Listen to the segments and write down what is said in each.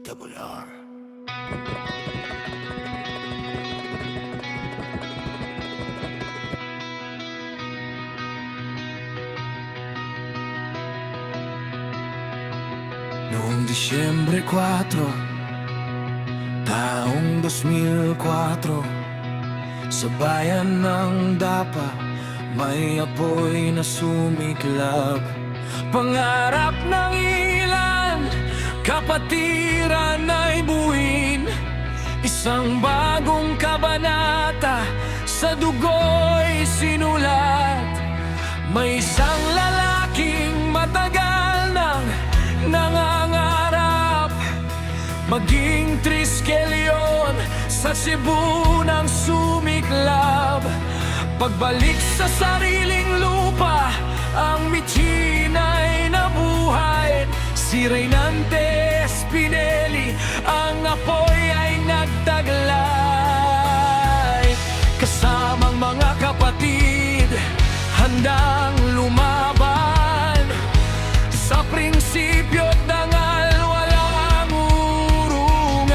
Double R. Noong Disyembre 4, taong 2004, sa bayan ng Dapa, may apoy na sumiklab. Pangarap ng ilan, kapatiran ay buuin. Isang bagong kabanata sa dugo'y sinulat. May isang lalaking matagal nang nangangarap maging Triskelion sa Cebu ng sumiklab. Pagbalik sa sariling lupa, ang mithin ay nabuhay. Si Reynante Espineli, ang apoy ay nagtaglay. Kasamang mga kapatid, handang lumaban. Sa prinsipyo't dangal, walang urungan.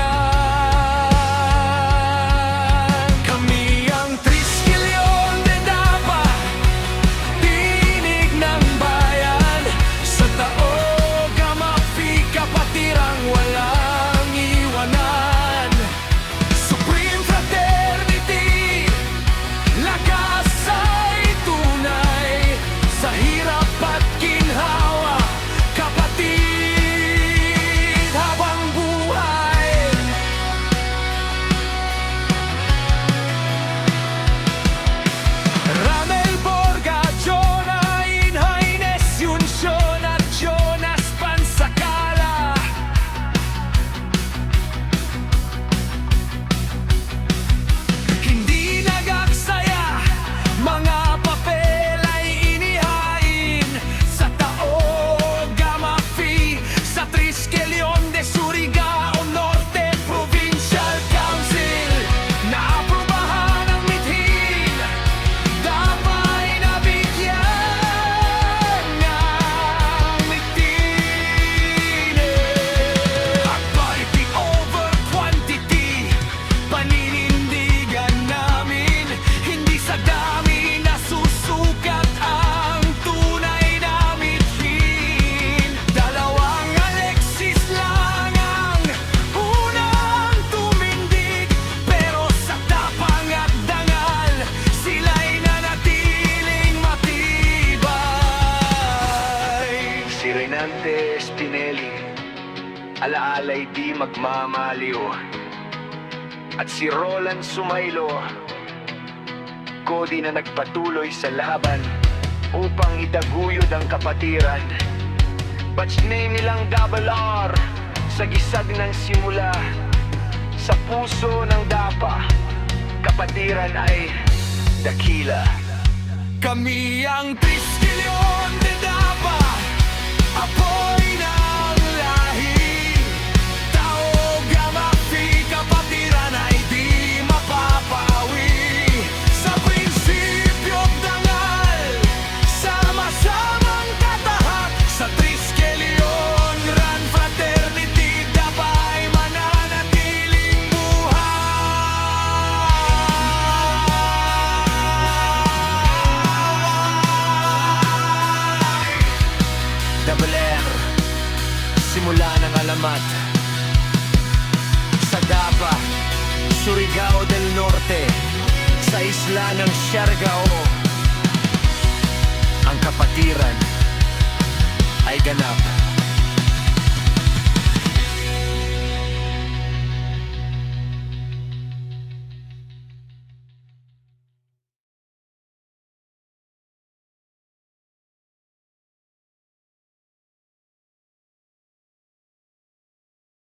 Kami ang Triskelion de Dapa, tinig ng bayan. Sa Taog Amafi, kapatirang walang iwanan. Supreme Fraternity, lakas ay tunay. Sa hirap at ginhawa, kapatid habang buhay. Ramel Borga, Jonah Inhaines, Yunsyon at Jonas Pansakala. Hindi nagaksaya, mga papel ay inihain. Sa Taog Amafi, sa Triskelion de Surigao Norte Provincial Council, naaprubahan ang mithin. Dapa'y nabigyan ng mithin. Quality over quantity, paninindigan namin. Hindi sa dami nasusukat ang tunay na mithin. Dalawang Alexis lang ang unang tumindig, pero sa tapang at dangal, sila'y nanatiling matibay. Si Reynante Espineli, alaala'y di magmamaliw. At si Roland Sumailo, kodi na nagpatuloy sa laban upang itaguyod ang kapatiran. Batch name nilang Double R, sa gisag ng simula. Sa puso ng Dapa, kapatiran ay dakila. Kami ang Triskelion de Dapa, apoy ng lahi. Taog Amafi, kapatiran ay di mapapawi. Sa prinsipyo't dangal, sama-samang katahak. Sa Triskelion, Gran Fraternity, Dapa ay mananatiling buhay. Double R, simula ng alamat. Sa Dapa, Surigao del Norte, sa isla ng Siargao, ang kapatiran ay ganap.